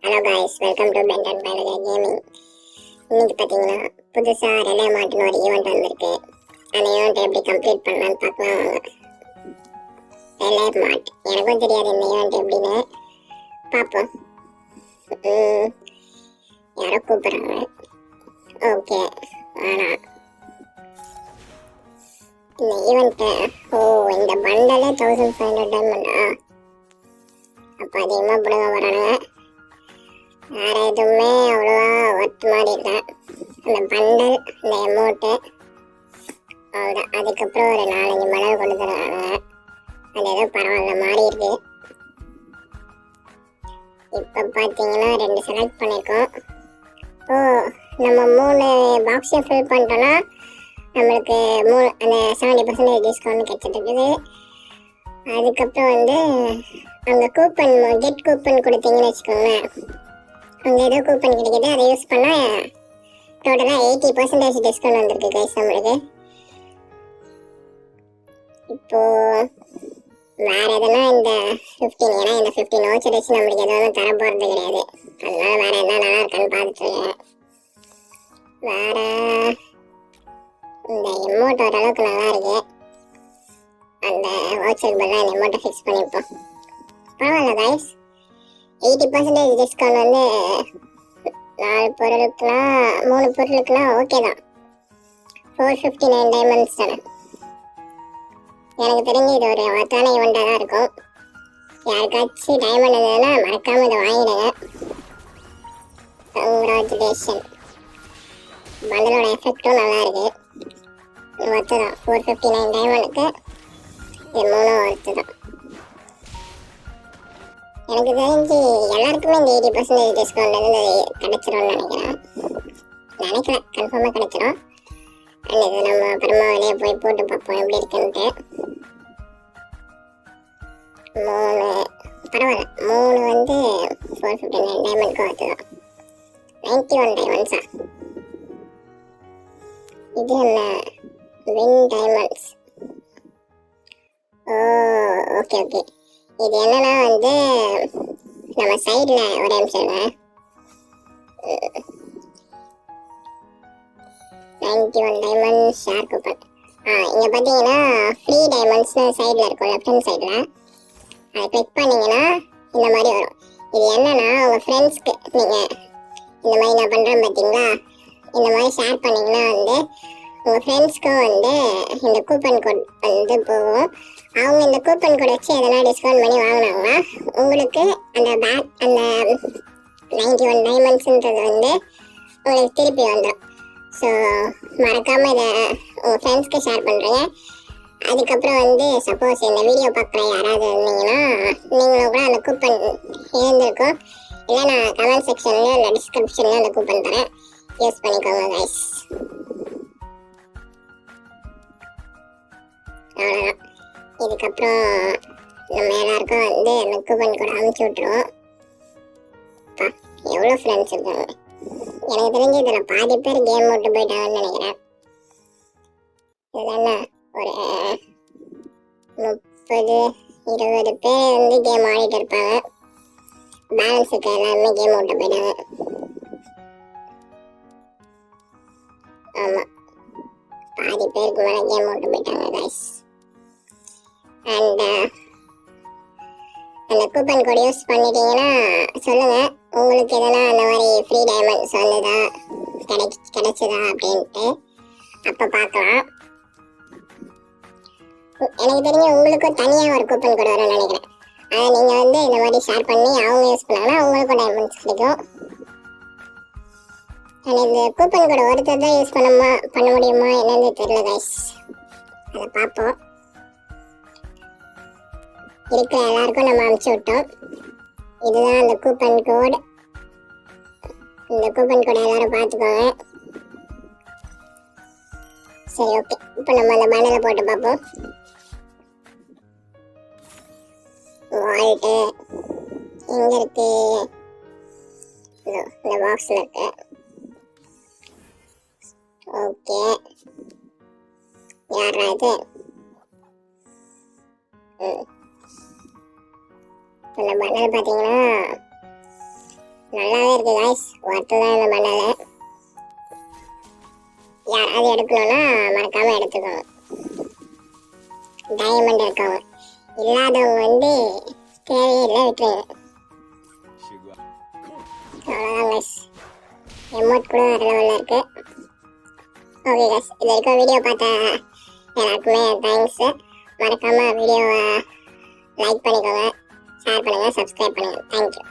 Hello guys, welcome to பென்டன் பைலஜி gaming. இன்னைக்கு பார்த்தீங்கன்னா புதுசாக ரெலே மார்ட்னு ஒரு ஈவெண்ட் வந்திருக்கு. அந்த ஈவெண்ட் எப்படி கம்ப்ளீட் பண்ணலான்னு பார்க்கலாம் வாங்க. ரெலே மார்ட் எனக்கும் தெரியாது இந்த ஈவெண்ட் எப்படின்னு. பார்ப்போம். யாரோ கூப்பிட்றாங்க. ஓகே, ஆனால் இந்த ஈவெண்ட்டு இந்த பண்டலே 1500 டைமண்டா? அப்போ அதிகமாக பிடுங்க வரானுங்க. வேறு எதுவுமே அவ்வளோவா ஒர்த் மாதிரி இல்லை. அந்த பண்டல், இந்த எமௌண்ட்டு அவ்வளோதான். அதுக்கப்புறம் ஒரு 4-5 மடங்கு கொண்டு தருவாங்க. அது ஏதோ பரவாயில்ல மாறி இருக்கு. இப்போ பார்த்தீங்கன்னா 2 செலக்ட் பண்ணியிருக்கோம். நம்ம 3 பாக்ஸையும் ஃபில் பண்ணிட்டோன்னா நம்மளுக்கு அந்த 70% டிஸ்கவுண்ட் கிடச்சிட்டு. அதுக்கப்புறம் அங்கே கூப்பன், கெட் கூப்பன் கொடுத்தீங்கன்னு வச்சுக்கோங்களேன். அங்கே ஏதோ கூப்பன் கிடைக்கிது, அதை யூஸ் பண்ணால் டோட்டலாக 80% டிஸ்கவுண்ட் வந்திருக்கு கைஸ் நம்மளுக்கு. இப்போது வேறு எதுனா இந்த 15, ஏன்னா இந்த 15 வவுச்சர் வச்சு நம்மளுக்கு எதுவும் தர போகிறது கிடையாது. அதனால வேறு எதனா நல்லா இருக்கான்னு பார்த்துட்ருக்கேன். வேறு இந்த எமௌண்ட் ஓரளவுக்கு நல்லா இருக்கு. அந்த வவுச்சர் பதிலாக இந்த எமௌண்ட்டை ஃபிக்ஸ் பண்ணிப்போம். பரவாயில்ல கைஸ், 80% டிஸ்கவுண்ட் 4 பொருளுக்குலாம் 3 பொருளுக்குலாம் ஓகே தான். 459 டைமண்ட்ஸ் தானே. எனக்கு தெரிஞ்சு இது ஒரு ஒர்த்தான ஈவெண்ட்டாக தான் இருக்கும். யாருக்காச்சும் டைமண்ட் இருந்ததுன்னா மறக்காமல் இதை வாங்கிடுங்க. கங்க்ராச்சுலேஷன். பண்டலோட எஃபெக்டும் நல்லா இருக்கு. ஒர்த்து தான். 459 டைமண்டுக்கு இது 3 ஒர்த்து தான். எனக்கு தெரிஞ்சு எல்லாருக்குமே இந்த 80% டிஸ்கவுண்ட் கிடைச்சிரும்னு நினைக்கிறேன். கன்ஃபார்மாக கிடைச்சிரும். அண்ட் இது நம்ம அப்புறமா வெளியே போய் போட்டு பார்ப்போம் எப்படி இருக்குன்ட்டு. 3 பரவாயில்ல. 3 459 டைமண்ட்க்கு ஒர்த்து தான். 91 டைமண்ட்ஸா? இது என்ன வின் டைமண்ட்ஸ்? ஓகே. இது என்னன்னா நம்ம சைடில் ஒரு நிமிஷம் 91 டைமண்ட் ஷேர் கூப்பன். இங்கே பார்த்தீங்கன்னா ஃப்ரீ டைமண்ட்ஸ்னு சைடில் இருக்கும், லெஃப்ட் ஹேண்ட் சைடில். அதை கிளிக் பண்ணிங்கன்னா இந்த மாதிரி வரும். இது என்னன்னா உங்கள் ஃப்ரெண்ட்ஸ்க்கு நீங்கள் இந்த மாதிரி நான் பண்ணுறேன் பார்த்தீங்களா, இந்த மாதிரி ஷேர் பண்ணிங்கன்னா உங்கள் ஃப்ரெண்ட்ஸ்க்கும் இந்த கூப்பன் கோட் போகும். அவங்க இந்த கூப்பன் கோட் வச்சு எதனா டிஸ்கவுண்ட் பண்ணி வாங்கினாங்கன்னா உங்களுக்கு அந்த 91 டைமண்ட்ஸுன்றது உங்களுக்கு திருப்பி வந்துடும். ஸோ மறக்காமல் இதை உங்கள் ஃப்ரெண்ட்ஸ்க்கு ஷேர் பண்ணுறீங்க. அதுக்கப்புறம் சப்போஸ் இந்த வீடியோ பார்க்குற யாராவது இருந்தீங்கன்னா நீங்களும் கூட அந்த கூப்பன் இருந்திருக்கும். இல்லை நான் கமெண்ட் செக்ஷன்லையும் இல்லை டிஸ்கிரிப்ஷன்லையும் அந்த கூப்பன் தரேன், யூஸ் பண்ணிக்கோங்க கைஸ். அவ்வளோதான். இதுக்கப்புறம் நம்ம எல்லாருக்கும் அந்த கூப்பன் கூட அனுப்பிச்சி விட்ருவோம். எவ்வளோ ஃப்ரெண்ட்ஸ் இருக்காங்க. எனக்கு தெரிஞ்சு இதில் பாதி பேர் கேம் விட்டு போயிட்டாங்கன்னு நினைக்கிறேன். இதில் ஒரு 30-20 பேர் கேம் ஆடிட்டு இருப்பாங்க. பேலன்ஸ் இருக்க எல்லாருமே கேம் விட்டு போயிட்டாங்க. ஆமாம், பாதி பேருக்கு மேலே கேம் விட்டு போயிட்டாங்க கைஸ். அண்ட் அந்த கூப்பன் கோட் யூஸ் பண்ணிட்டீங்கன்னா சொல்லுங்கள் உங்களுக்கு எதனா அந்த மாதிரி ஃப்ரீ டைமண்ட்ஸ் வந்ததா கிடைச்சதா அப்படின்ட்டு. அப்போ பார்க்கலாம். எனக்கு தெரிஞ்சு உங்களுக்கும் தனியாக ஒரு கூப்பன் கோட் வரும்னு நினைக்கிறேன். அதை நீங்கள் இந்த மாதிரி ஷேர் பண்ணி அவங்க யூஸ் பண்ணாங்கன்னா அவங்களுக்கும் டைமண்ட்ஸ் கிடைக்கும். அண்ட் இந்த கூப்பன் கோட் ஒருத்தர் தான் யூஸ் பண்ண முடியுமா என்னன்னு தெரியல கைஸ். அதை பார்ப்போம். இருக்கிற எல்லாருக்கும் நம்ம அனுப்பிச்சி விட்டோம். இதுதான் அந்த கூப்பன் கோட். இந்த கூப்பன் கோடை எல்லாரும் பார்த்துக்கோங்க. சரி, ஓகே. இப்போ நம்ம அந்த பண்டலை போட்டு பார்ப்போம். வால்ட்டு எங்கே இருக்கு? இந்த பாக்ஸில் இருக்கு. ஓகே, யாரா இது? இந்த பண்டல் பார்த்தீங்கன்னா நல்லாவே இருக்கு காய்ஸ், ஒர்த்து தான் இந்த மணல். யாராவது எடுக்கணும்னா மறக்காம எடுத்துக்கோங்க. டைமண்ட் இருக்கவங்க, இல்லாதவங்க வந்து தேவையில்லை, விட்டுருங்க. அவ்வளோதான் கைஸ், எமௌண்ட் கூட வேறு லெவலில் இருக்கு. ஓகே கைஸ், இது வரைக்கும் வீடியோ பார்த்த எல்லாருக்குமே தேங்க்ஸு. மறக்காமல் வீடியோவை லைக் பண்ணிக்கோங்க, ஷேர் பண்ணுங்கள், சப்ஸ்கிரைப் பண்ணுங்கள். தேங்க்யூ.